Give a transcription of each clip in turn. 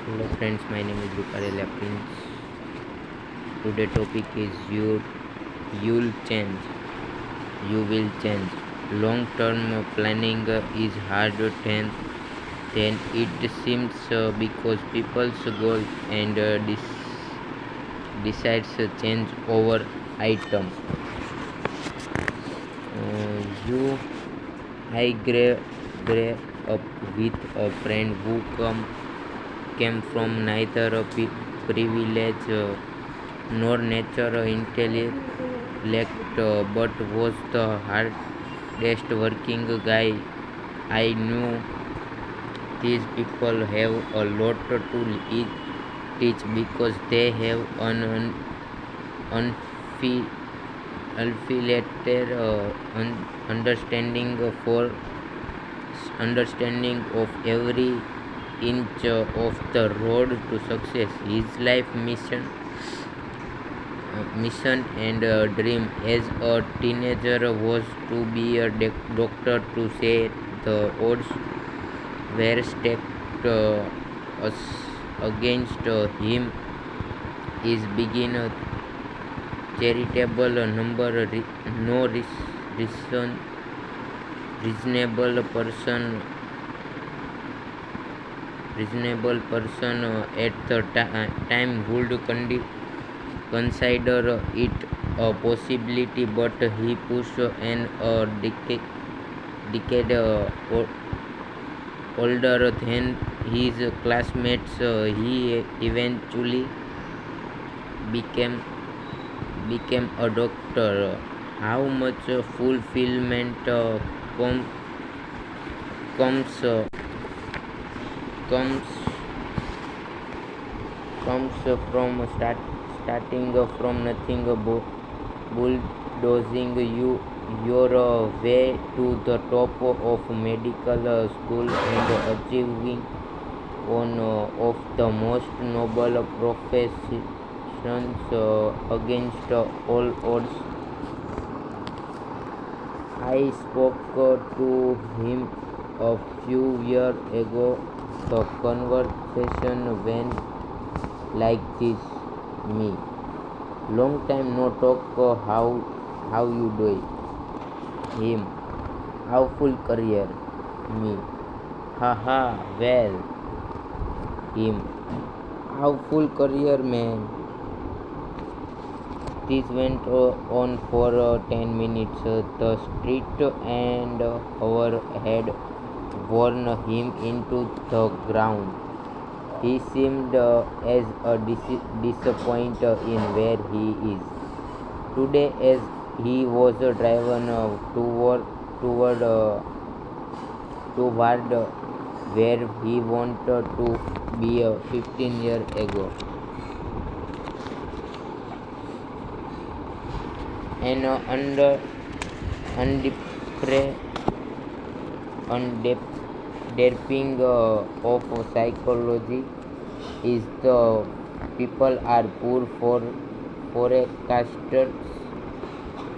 Hello friends, my name is Ruparela Prince. Today topic is you'll change. You will change. Long term planning is harder than it seems because people's goals and decides change over item. You I grew up with a friend who came from neither a privilege nor nature intellect, but was the hardest working guy I knew. These people have a lot to teach because they have an unfi- unfiltered understanding of every inch of the road to success. His life mission and dream as a teenager was to be a doctor. To say the odds were stacked us- against him is begin a charitable number. No reason, reasonable person at the time would consider it a possibility, but he pushed an decade older than his classmates. He eventually became a doctor. How much fulfillment com- comes comes comes from starting from nothing, bulldozing your way to the top of medical school and achieving one of the most noble professions against all odds. I spoke to him a few years ago. The conversation went like this: me, long time no talk. How you doing? Him, how full career? Me, haha, well. Him, how full career, man? This went on for 10 minutes. The street and our had worn him into the ground. He seemed as a disappointed in where he is today as he was driven toward where he wanted to be 15 years ago. An undepre- undepending of psychology is the people are poor forecasters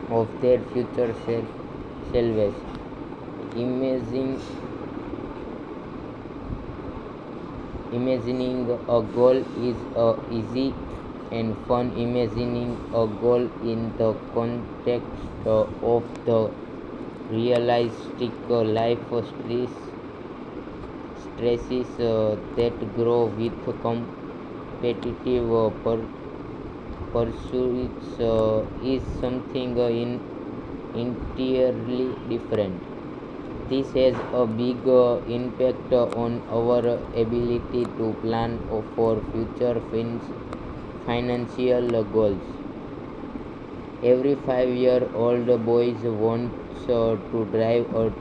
of their future selves. Imagine, imagining a goal is easy and fun. Imagining a goal in the context of the realistic life stresses that grow with competitive pursuits is something entirely different. This has a big impact on our ability to plan for future financial goals. Every 5-year-old boys wants to drive a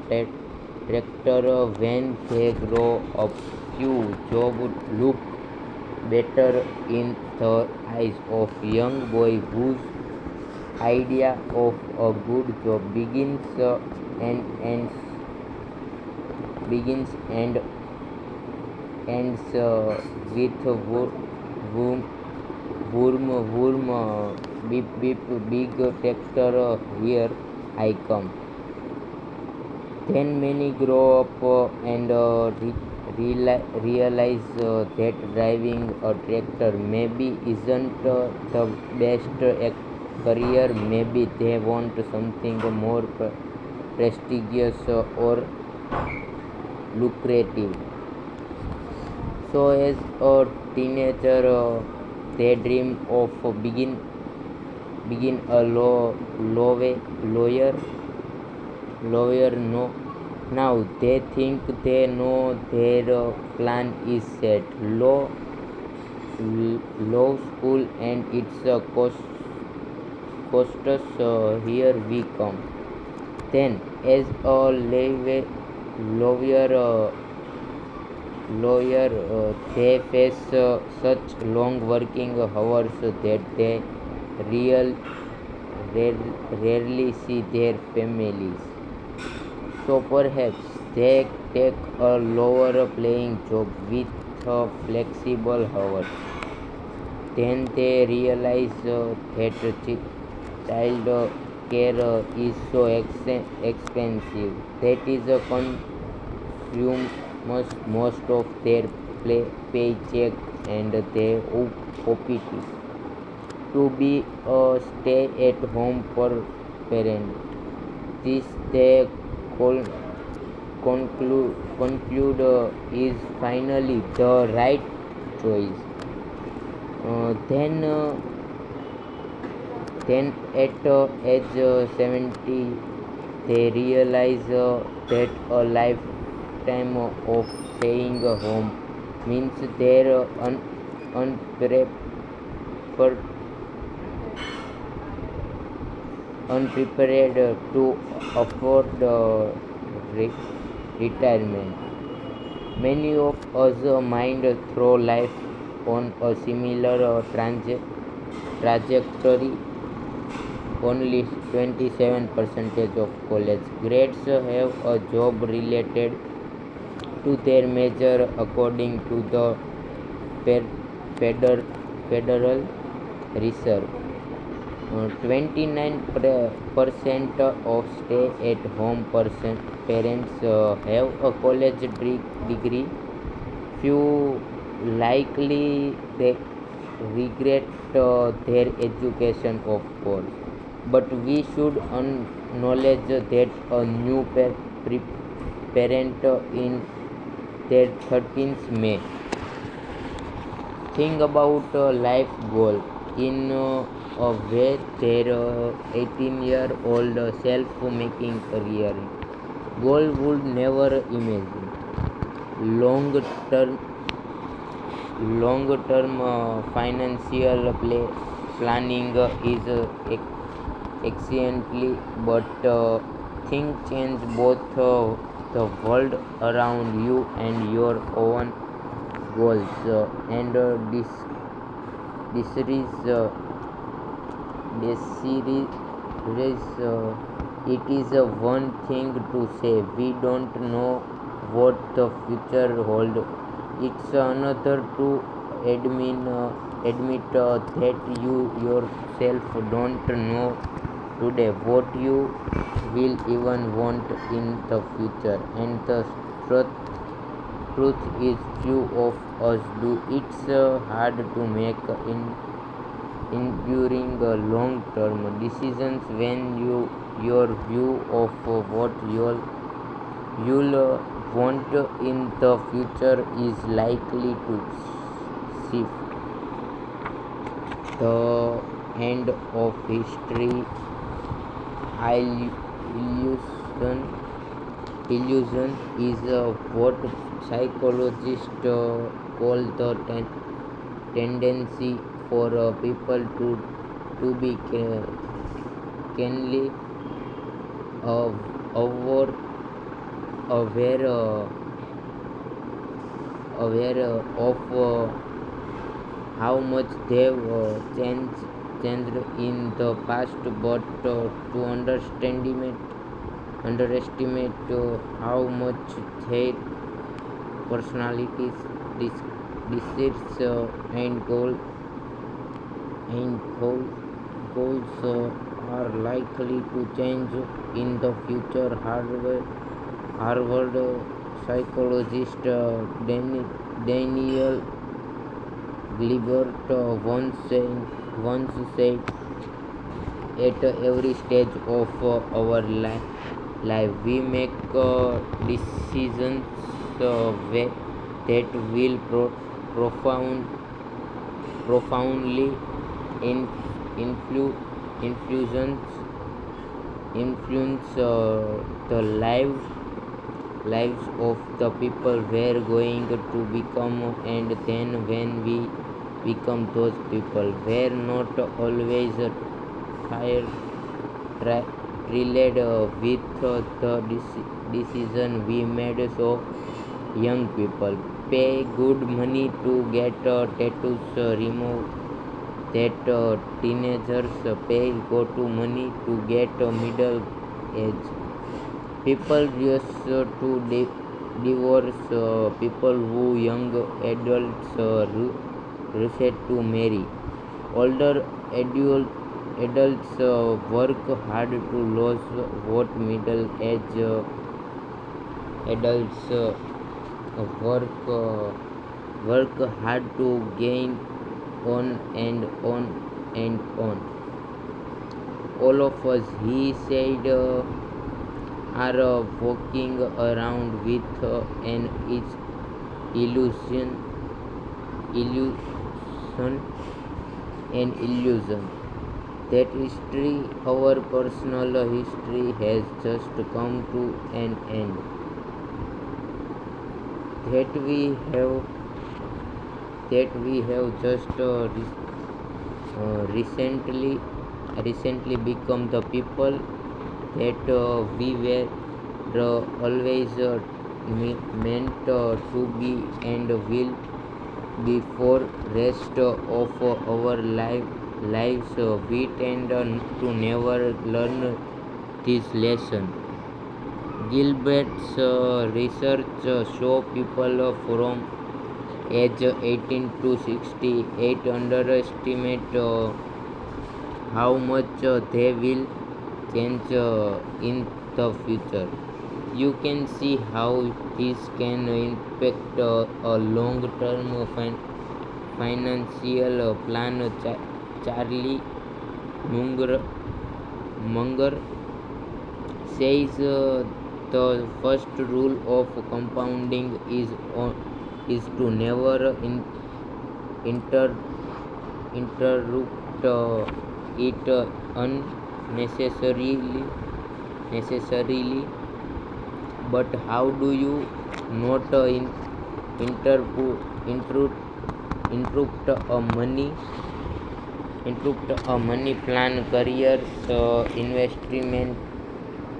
tractor when they grow up. Few job look better in the eyes of young boy whose idea of a good job and ends begins and ends with boom, boom, boom, beep, beep, big tractor, here I come. Then many grow up and realize that driving a tractor maybe isn't the best career. Maybe they want something more prestigious or lucrative. So, as a teenager, they dream of begin a lawyer. No, now they think they know their plan is set. Law school, and it's a cost us. Here we come. Then, as a lawyer, they face such long working hours that they real rarely see their families. So perhaps they take a lower playing job with flexible hours. Then they realize that child care is so expensive that is consumes most of their paycheck, and they opt to be a stay-at-home parent. This they call conclude is finally the right choice. Then at age 70, they realize that a lifetime of staying home means they're unprepared, to afford retirement. Many of us mind through life on a similar trajectory. Only 27% of college grads have a job related to their major, according to the federal reserve. 29% of stay-at-home parents have a college degree. Few likely they regret their education, of course, but we should acknowledge that a new parent in their 13th may think about a life goal in a way their 18-year-old self-making career goal would never imagine. Long-term financial planning is excellently, but things change both the world around you and your own goals. And this series, it is one thing to say we don't know what the future holds. It's another to admit that you yourself don't know today what you will even want in the future. And the truth is, few of us do. It's hard to make enduring long-term decisions when your view of what you'll want in the future is likely to shift. The end of history illusion is what psychologists call the tendency for people to be keenly aware of how much they've changed in the past, but to underestimate how much their personalities, desires, and goals are likely to change in the future. Harvard Psychologist Daniel Gilbert once said, at every stage of our life, we make decisions that will profoundly in, influence the lives of the people we're going to become, and then when we become those people, we're not always tri- thrilled with the decision we made. So young people pay good money to get tattoos removed, that teenagers pay go to money to get middle age people used to divorce, people who young adults decide to marry. Older adults work hard to lose what middle age adults work work hard to gain, on and on and on. All of us, he said, are walking around with illusion, illusion, illusion that history, our personal history, has just come to an end. That we have just recently become the people that we were always meant to be, and will be for rest of our lives. We tend to never learn this lesson. Gilbert's research show people from age 18 to 68 underestimate how much they will change in the future. You can see how this can impact a long-term financial plan. Charlie Munger says the first rule of compounding is to never inter- interrupt it unnecessarily. But how do you not interrupt a money plan? Careers,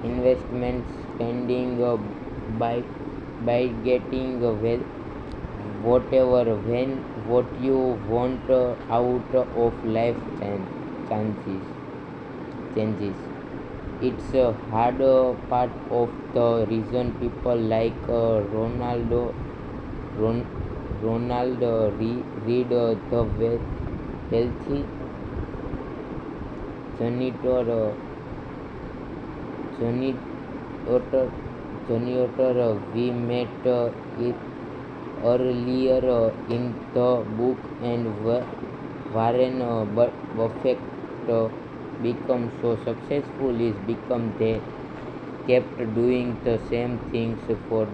investment spending, by getting whatever when what you want out of life changes. It's a hard part of the reason people like Ron, Ronald read the wealthy janitor janitor we met it earlier in the book, and Warren Buffett become so successful is because they kept doing the same things for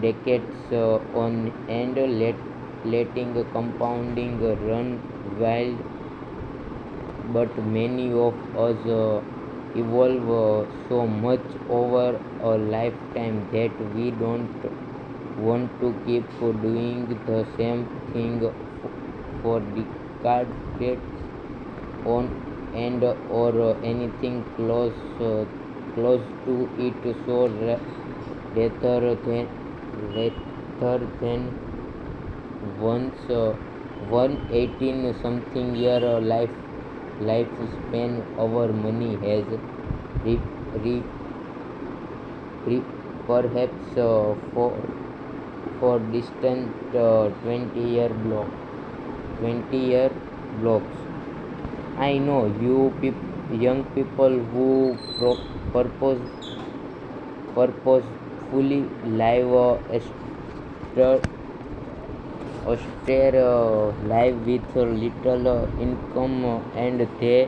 decades on end, letting compounding run wild. But many of us evolve so much over a lifetime that we don't want to keep doing the same thing for decades on end, or anything close to it. So rather than once one 18 something year lifespan, our money has re- re- perhaps for distant 20-year blocks. I know you young people who purposefully fully live austere life with little income, and they're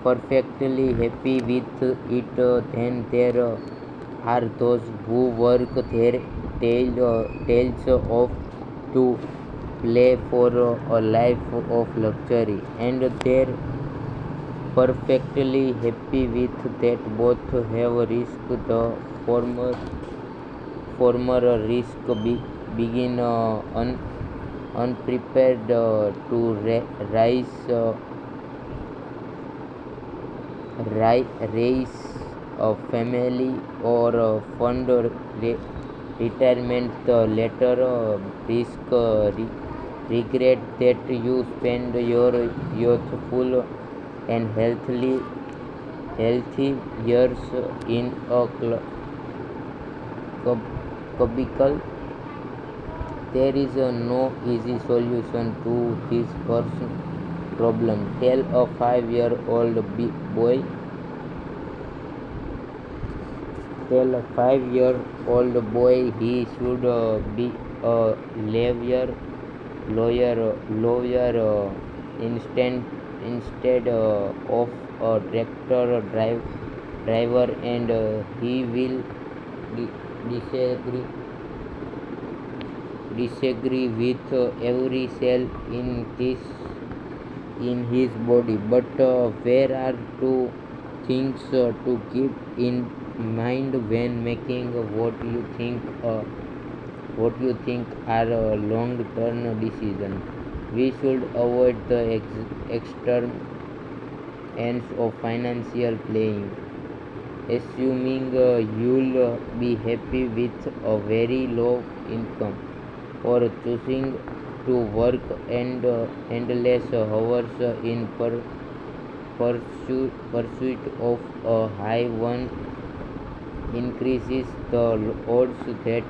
perfectly happy with it. Then there are those who work their tails off to play for a life of luxury, and they're perfectly happy with that. Both have risk. The former risk begin unprepared to rise raise a family or fund retirement. The latter risk regret that you spend your youthful and healthy years in a cubicle. There is no easy solution to this first problem. Tell a 5-year-old boy Tell a 5-year-old boy he should be a lawyer instead of a tractor driver, and he will di- disagree disagree with every cell in his body. But where are two things to keep in mind when making what you think are long-term decisions. We should avoid the extreme ends of financial playing, assuming you'll be happy with a very low income, or choosing to work endless hours in pursuit of a high one, increases the odds that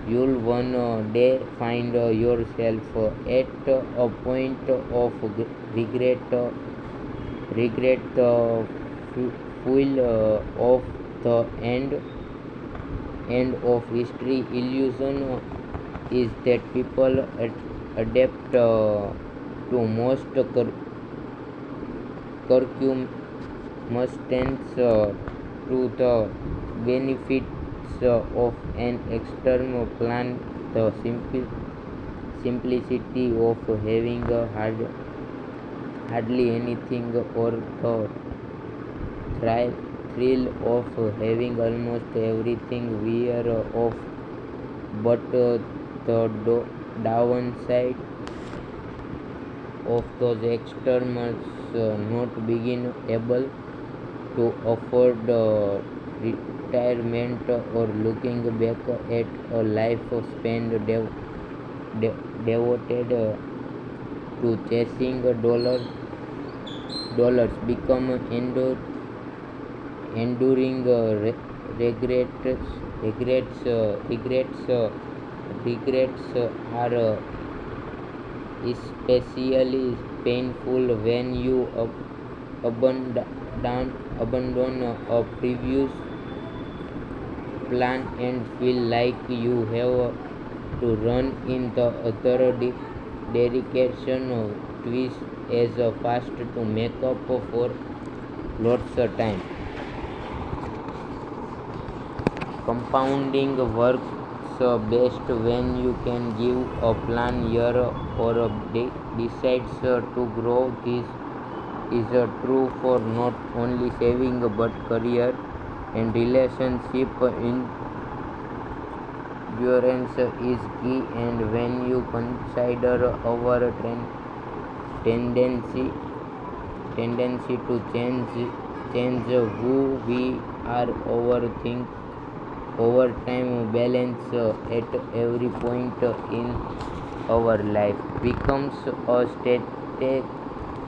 you'll one day find yourself at a point of regret. The full of the end of history illusion is that people adapt to most circumstances to the benefits of an external plan. The simplicity of having hardly anything, or the thrill of having almost everything wear off. But the downside of those externals, not being able to afford retirement, or looking back at a life spent devoted to chasing dollars, become enduring regrets are especially painful when you abandon a previous plan and feel like you have to run in the other direction twist as fast to make up for lots of time. Compounding works best when you can give a plan year or decides to grow. This is true for not only saving but career and relationship. Endurance is key, and when you consider our tendency to change who we are over time, balance at every point in our life becomes a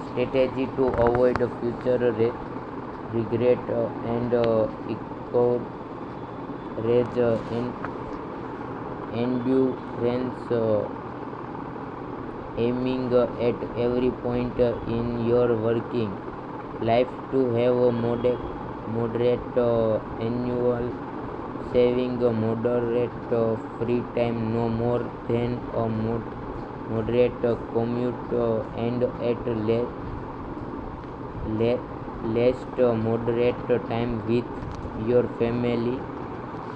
strategy to avoid future regret and encourage endurance, aiming at every point in your working life to have a moderate annual saving, a moderate free time, no more than a moderate commute, and at least moderate time with your family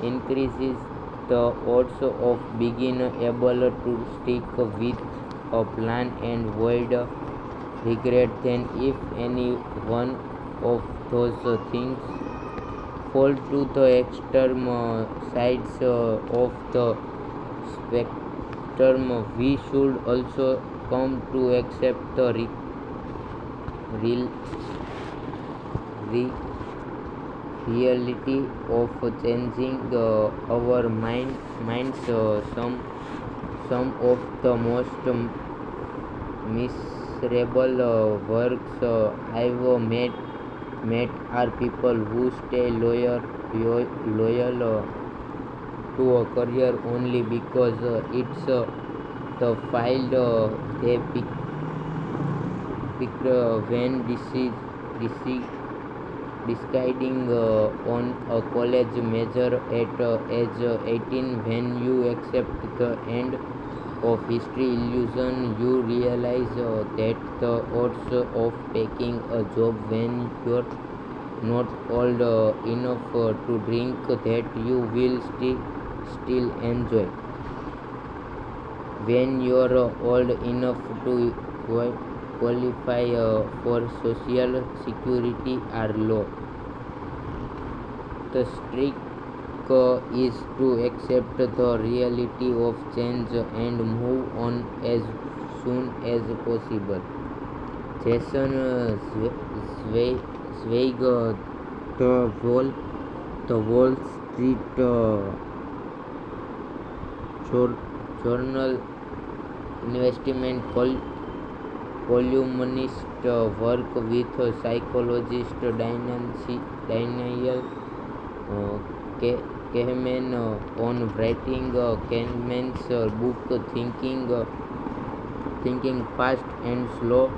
increases the odds of being able to stick with a plan and avoid regret. Then if any one of those things fall to the extreme sides of the spectrum, we should also come to accept the real reality of changing our minds. Some of the most miserable works I've met are people who stay loyal to a career only because it's the field they picked when deciding on a college major at age 18. When you accept the end of history illusion, you realize that the odds of taking a job when you're not old enough to drink that you will still enjoy when you're old enough to qualify for social security are low. The trick is to accept the reality of change and move on as soon as possible. Jason Zweig, the Wall Street Journal investment columnist, work with psychologist Daniel Kahneman on writing Kahneman's book Thinking Fast and Slow.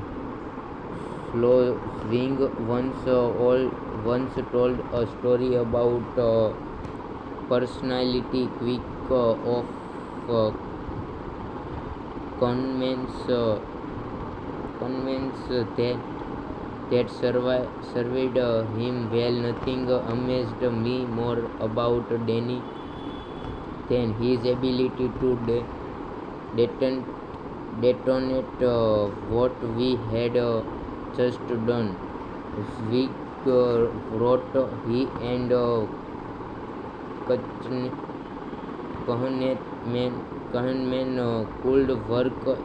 Swing once told a story about personality quick of convince that surveyed him well. Nothing amazed me more about Danny than his ability to detonate what we had just done. Zwick wrote he and Kahneman could work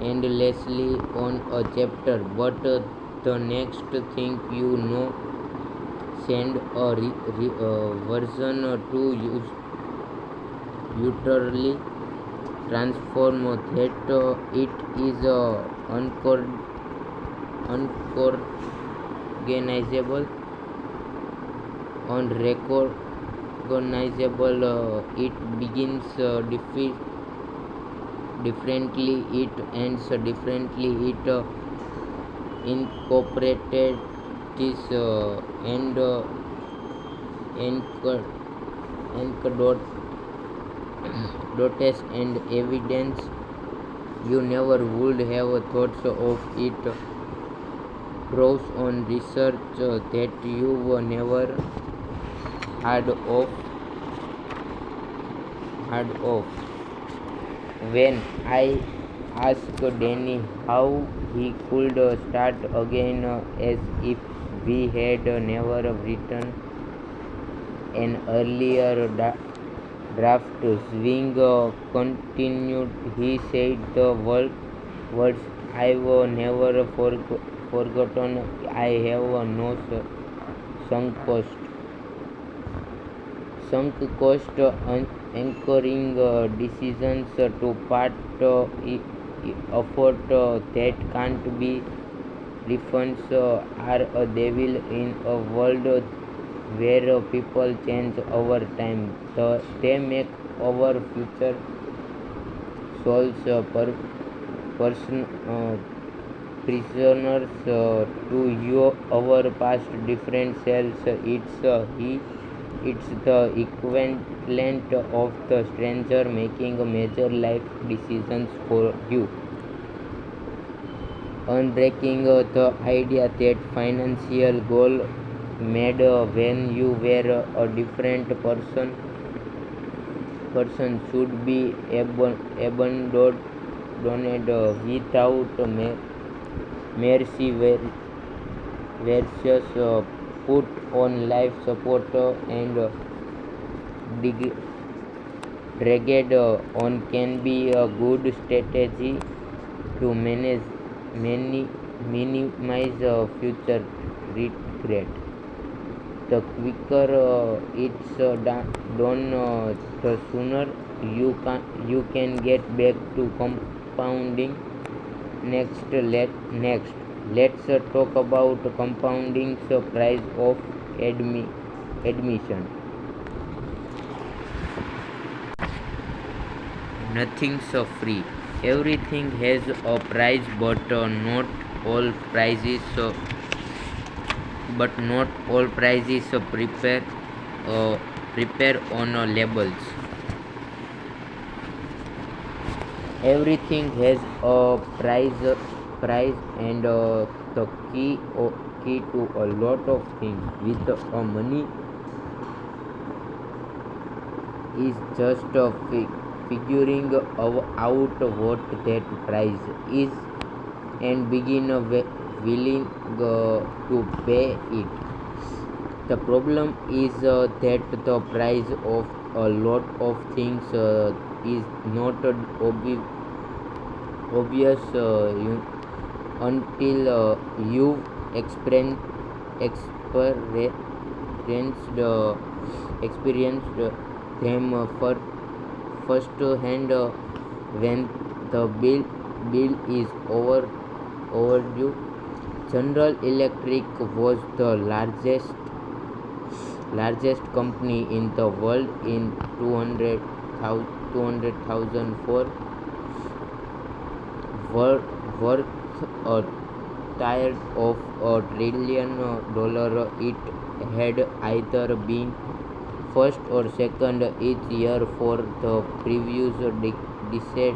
endlessly on a chapter, but the next thing you know, send a version to utterly transform that it is unrecognizable, it begins differently, it ends differently, it incorporated this and anecdotes and evidence you never would have thought of. It draws on research that you never heard of. When I asked Danny how he could start again, as if we had never written an earlier draft, Swing continued. He said the words I've never forgotten. I have no sunk cost. Anchoring decisions to part effort that can't be refunds are a devil in a world where people change over time. They make our future souls person prisoners to our past different selves. It's the equivalent of the stranger making a major life decisions for you. Unbreaking the idea that financial goal made when you were a different person should be abandoned without mercy versus put on life support and dig- dragged on can be a good strategy to minimize future regret. The quicker it's done, the sooner you can get back to compounding. Next, let's talk about compounding's price of admission. Nothing's free. Everything has a price, but not all prices prepare on labels. Everything has a price, and the key to a lot of things with money is just figuring out what that price is and begin willing to pay it. The problem is that the price of a lot of things is not obvious until you've experienced them firsthand. When the bill is overdue. General Electric was the largest company in the world in 2004, worth a third of $1 trillion. It had either been first or second each year for the previous decade.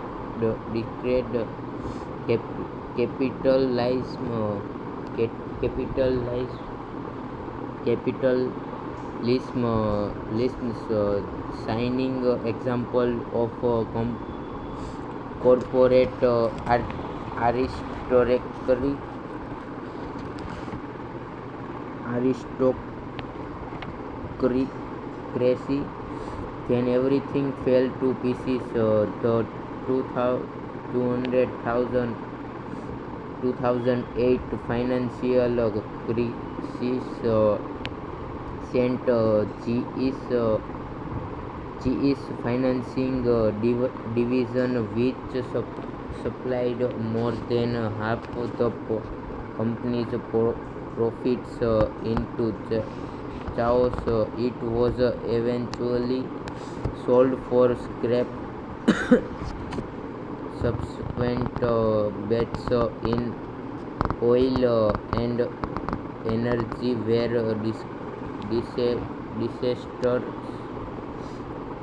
Capitalism capitalism capitalism's shining example of corporate aristocracy aristocracy when everything fell to pieces. The 2008 financial crisis sent GE's financing division, which supplied more than half of the company's profits, into chaos. It was eventually sold for scrap. Subsequent bets in oil and energy were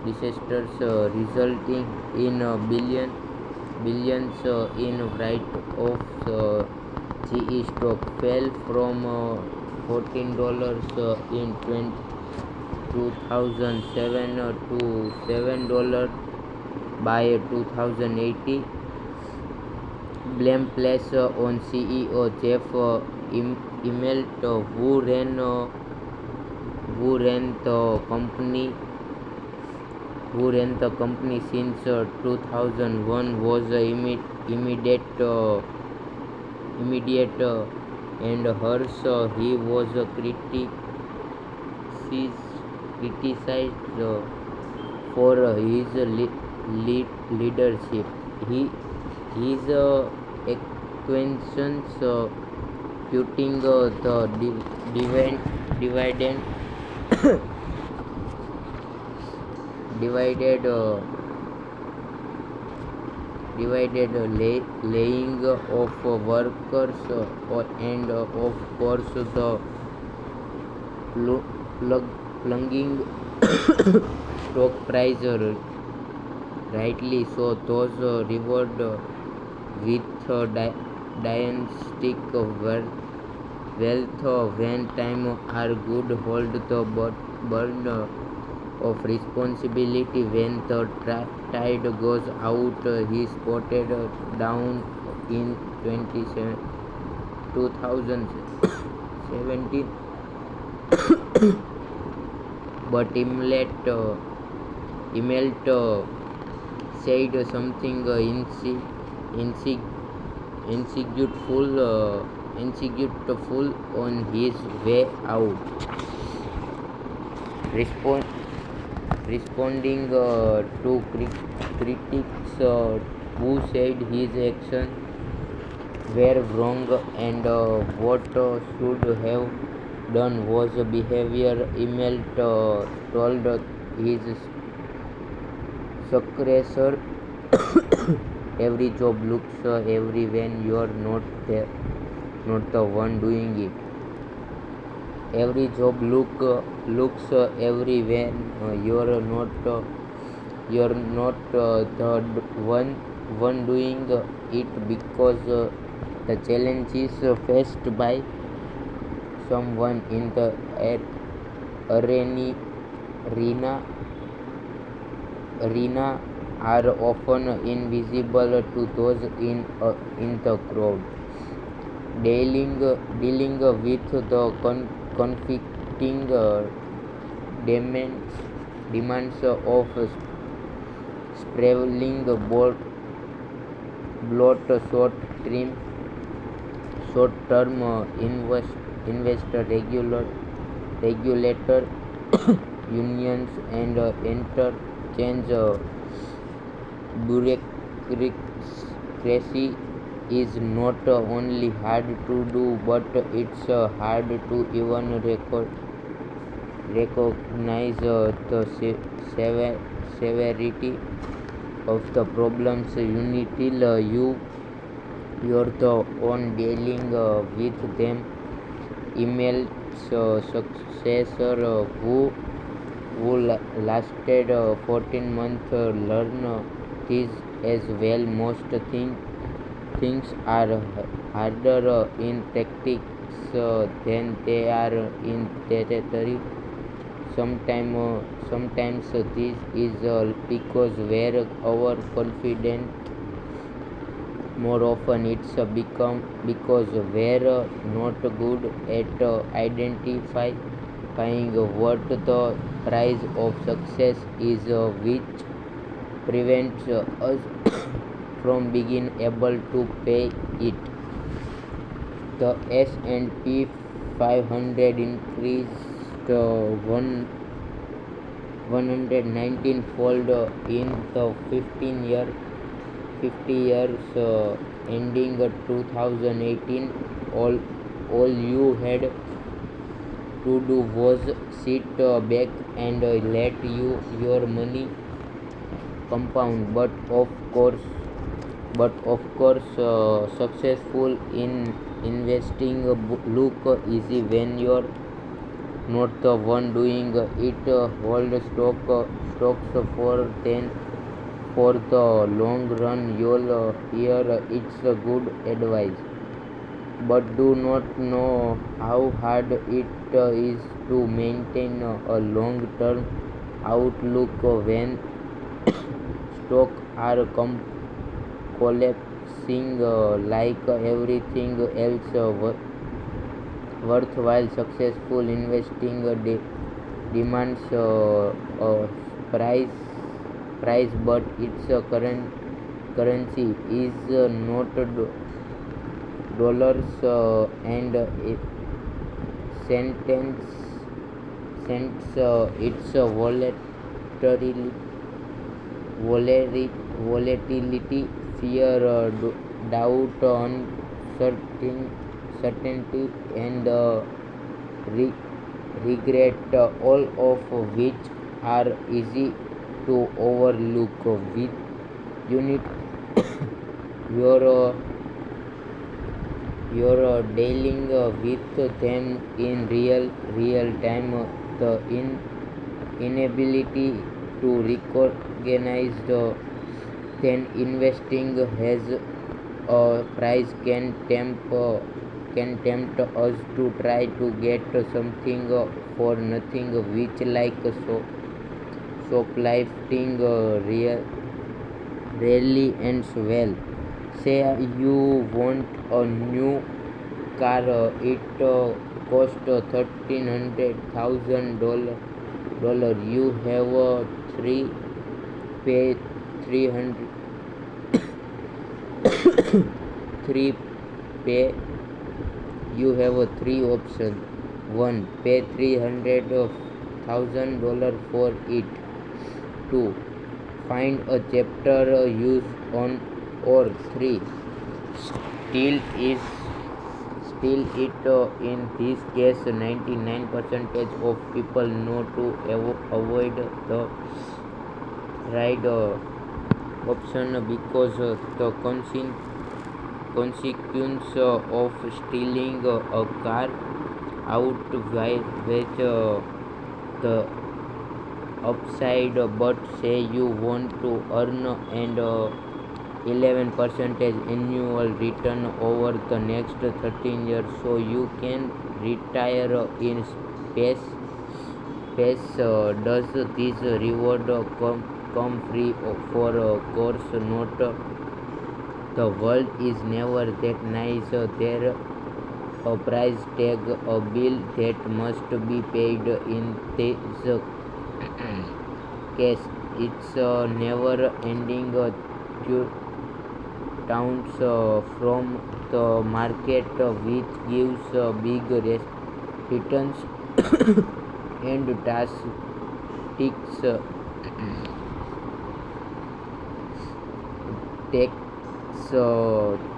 disasters, resulting in billions in write-offs. GE stock fell from $14 in 2007 to $7 by 2018. Blame placed on CEO Jeff Immelt, who ran the company since 2001, was immediate and hers. He was criticized for his leadership. His acquaintances putting the dividend divided divided laying of workers, and of course the plunging stock price, rightly so. Those reward with dynastic wealth when time are good hold the burden of responsibility when the tide goes out. He spotted down in 2017, but Immelt said something insignificant on his way out. Respond, Responding to critics who said his actions were wrong and what should have done was behavior. Immelt told his successor, every job looks every when you're not the one doing it. Every job looks every when you're not the one doing it, because the challenge is faced by someone in the arena arena arena are often invisible to those in the crowd. Dealing with the conflicting demands of sprawling bloat short-term investor regulator unions and interchange bureaucracy is not only hard to do, but it's hard to even recognize the severity of the problems until you're the one dealing with them. Email's successor, who lasted 14 months, learned this as well. Most things are harder in practice than they are in theory. Sometimes this is because we're overconfident. More often it's because we're not good at identifying what the price of success is, which prevents us from being able to pay it. The S&P 500 increased 119-fold in the 50 years ending 2018. All you had to do was sit back and let your money compound. But of course, successful in investing look easy when you're not the one doing it. Hold stocks for the long run. You'll hear it's good advice, but do not know how hard it is to maintain a long-term outlook when stocks are collapsing like everything else. Worthwhile successful investing demands a price, but its currency is not dollars and cents. It's volatility, fear, doubt, uncertainty, and regret, all of which are easy to overlook. You need You're dealing with them in real time. The inability to recognize then investing has a price can tempt us to try to get something for nothing, which like shoplifting rarely ends well. Say you want a new car, it cost $1,300. You have three pay 300 three pay you have three options. One, pay $300,000 for it. Two, find a chapter use on. Or three, steal is steal it. In this case, 99% of people know to avoid the right option because the consequence of stealing a car outweighs the upside. But say you want to earn an 11% annual return over the next 13 years, so you can retire in space. Does this reward come free? For course not. The world is never that nice. There a price tag, a bill that must be paid. In this case, it's never ending towns from the market, which gives big returns and takes takes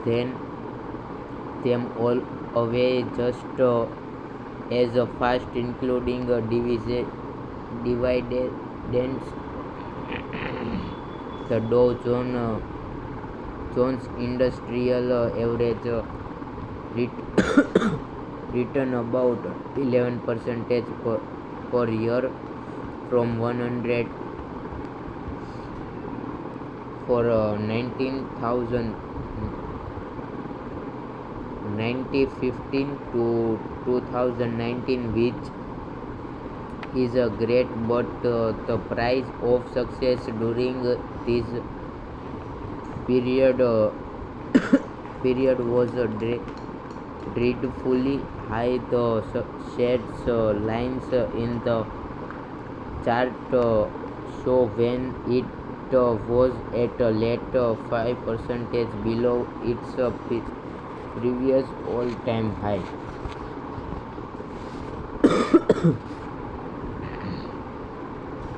then them all away just as fast, including dividends. The Jones Industrial Average return about 11% per year from 100 for 1915 to 2019, which is a great. But the price of success during this period was dreadfully high. The shades lines in the chart show when it was at a late 5% below its previous all-time high.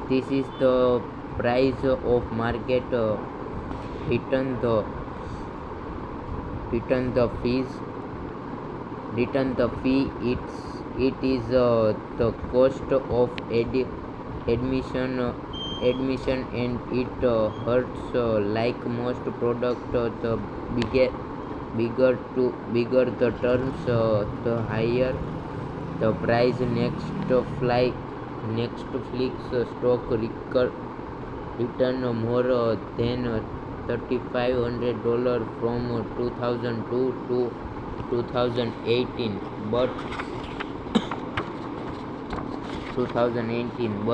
This is the price of market. Return the fee. It is the cost of admission, and it hurts like most product. The bigger the terms, the higher the price. Netflix stock return more than $3,500 from 2002 to 2018, but 2018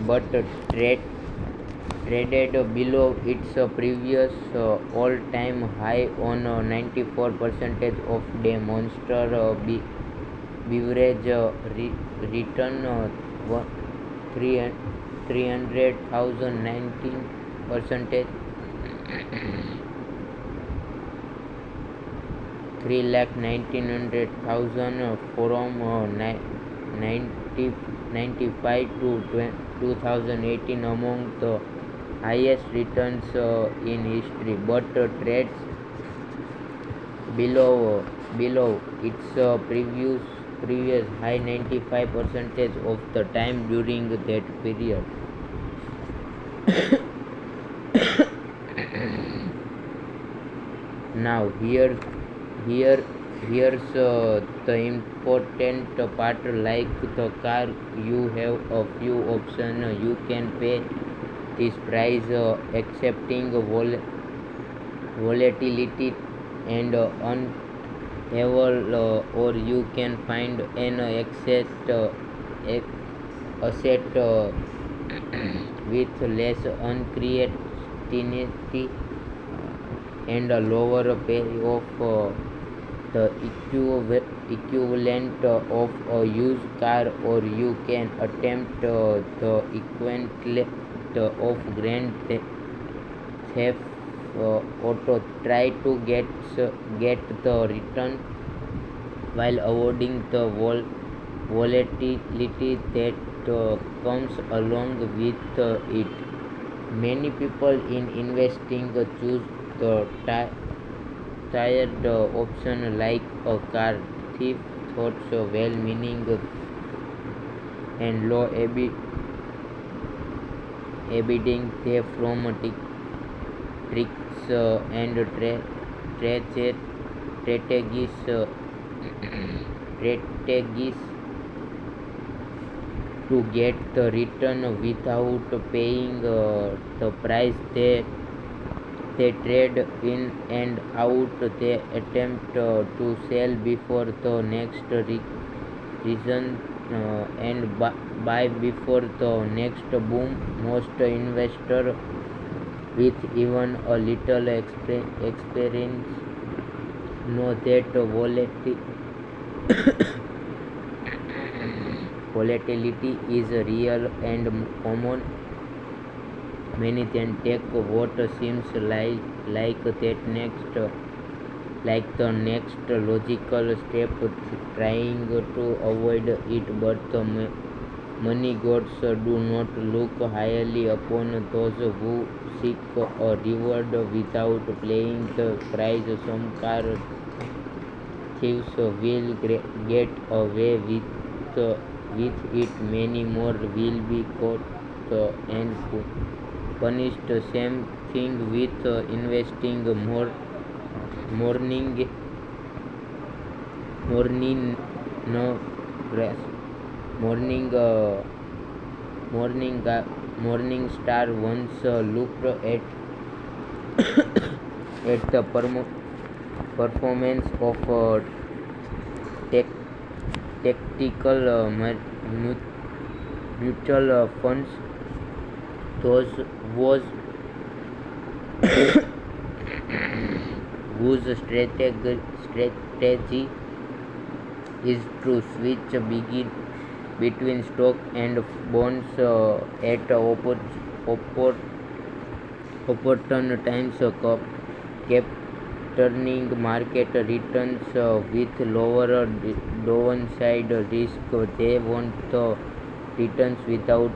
but traded below its previous all-time high on 94% of Monster beverage return 300,000 19%, 3,19,000 from 95 to 2018, among the highest returns in history. But trades below its previous high 95% of the time during that period. Now here here's the important part. Like the car, you have a few options. You can pay this price, accepting volatility and unstable, or you can find an asset with less uncertainty and a lower payoff, the equivalent of a used car, or you can attempt the equivalent of Grand Theft Auto. Try to get the return while avoiding the volatility that comes along with it. Many people in investing choose the tired option like a car. Thief thoughts, well-meaning and low abiding they from tricks and strategies strategies to get the return without paying the price. They trade in and out. They attempt to sell before the next reason, and buy before the next boom. Most investors with even a little experience know that volatility is real and common. Many then take what seems like the next logical step, trying to avoid it. But the money gods do not look highly upon those who seek a reward without paying the price. Some car thieves will get away with it. Many more will be caught and punished. Same thing with investing. Morning morning no grass morning morning morning star once looked at the performance of tech- tactical mutual funds. Those was whose strategy is to switch between stock and bonds at opportune times, capturing market returns with lower downside risk. They want the returns without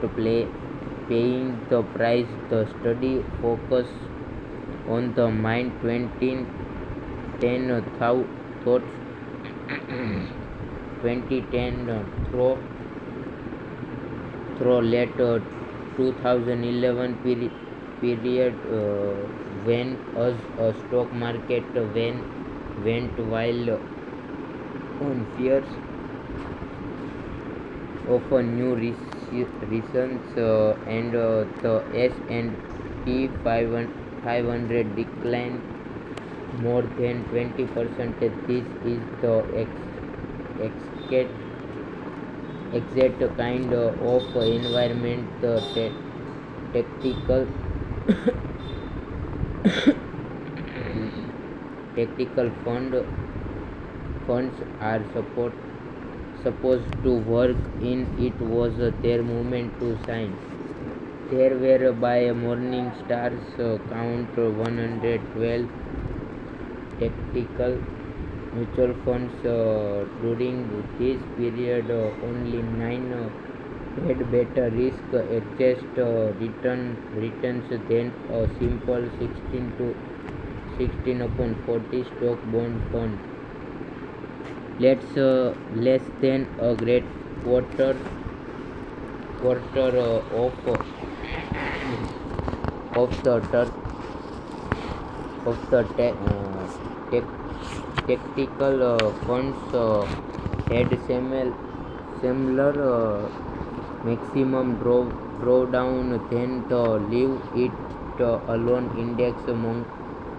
paying the price. The study focus on the mind 2010 thoughts 2010 through late 2011 period, when as a stock market went wild on fears of a new recessions, and the S&P 500 declined more than 20%. This is the exact kind of environment tactical tactical funds are supposed to work in. It was their moment to shine. There were, by morning stars count, 112 tactical mutual funds. During this period, only 9 had better risk adjusted returns than a simple 16 upon 40 stock bond fund. Less than a great quarter of the of the tactical funds had similar maximum drawdown than the leave it alone index.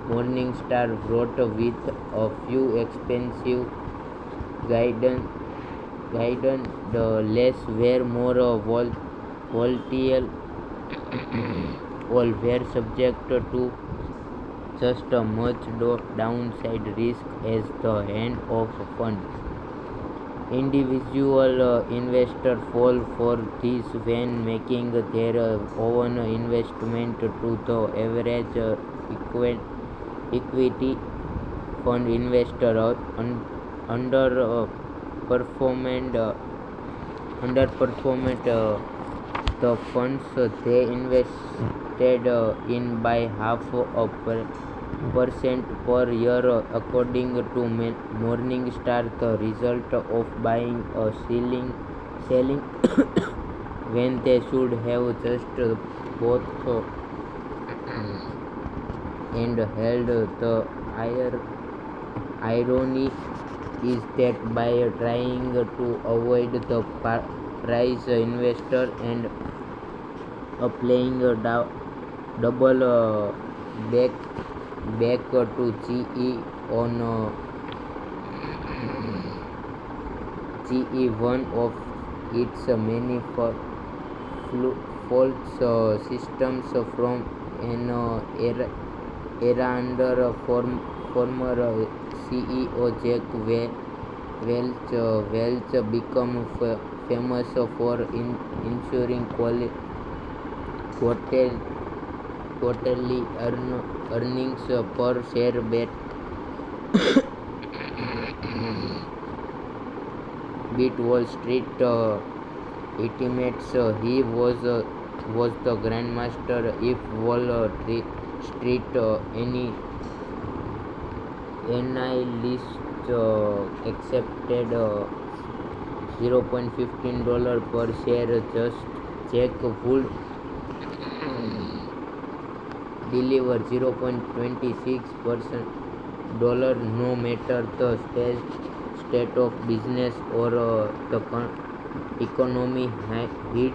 Morningstar wrote with a few expensive guidance, the less were more volatile, all were subject to just as much downside risk as the hand of funds. Individual investors fall for this when making their own investment to the average equity fund investor underperformed the funds they invested in by half a percent per year, according to Morningstar. The result of buying or selling when they should have just bought and held. The irony is that by trying to avoid the price, investor and applying a double back to GE on GE, one of its many false systems from an era under former CEO Jack Welch became famous for ensuring quarterly earnings per share beat Wall Street estimates. He was the grandmaster. If Wall Street analysts accepted $0.15 per share, Jack would deliver $0.26 no matter the state of business or the economy. He'd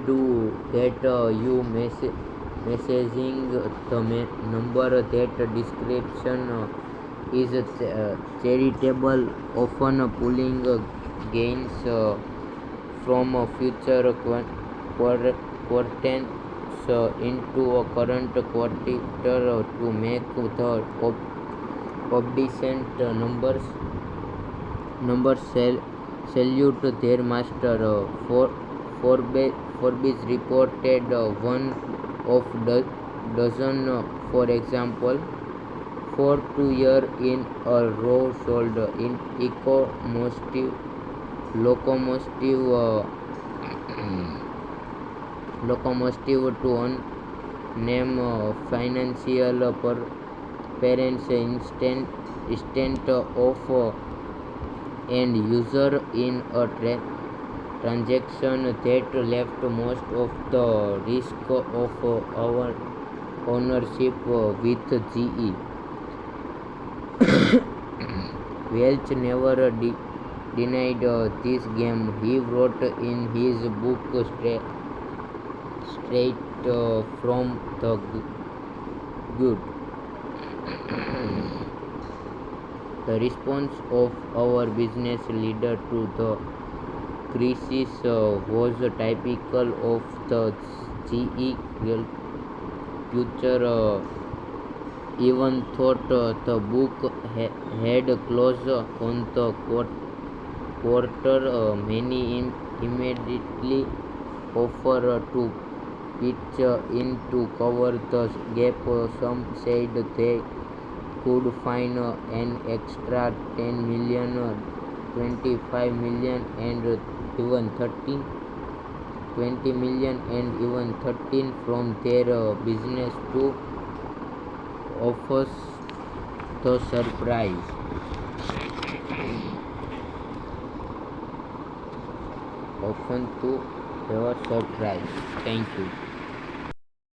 do that. You messaging the number. That description is charitable, often pulling gains from future quarters into a current quarter to make the obscene numbers salute their master. Forbes reported one of dozen, for example, for 2 years in a row, sold in locomotive to unnamed financial parents instead of end user in a transaction that left most of the risk of our ownership with GE. Welch never denied this game. He wrote in his book straight from the good. The response of our business leader to the crisis was typical of the GE future. Even thought the book had closed on the quarter, many immediately offered to pitch in to cover the gap. Some said they could find an extra 10 million, 25 million, and even 20 million, and even 13 from their business to offers the surprise. Often to have a surprise. Thank you.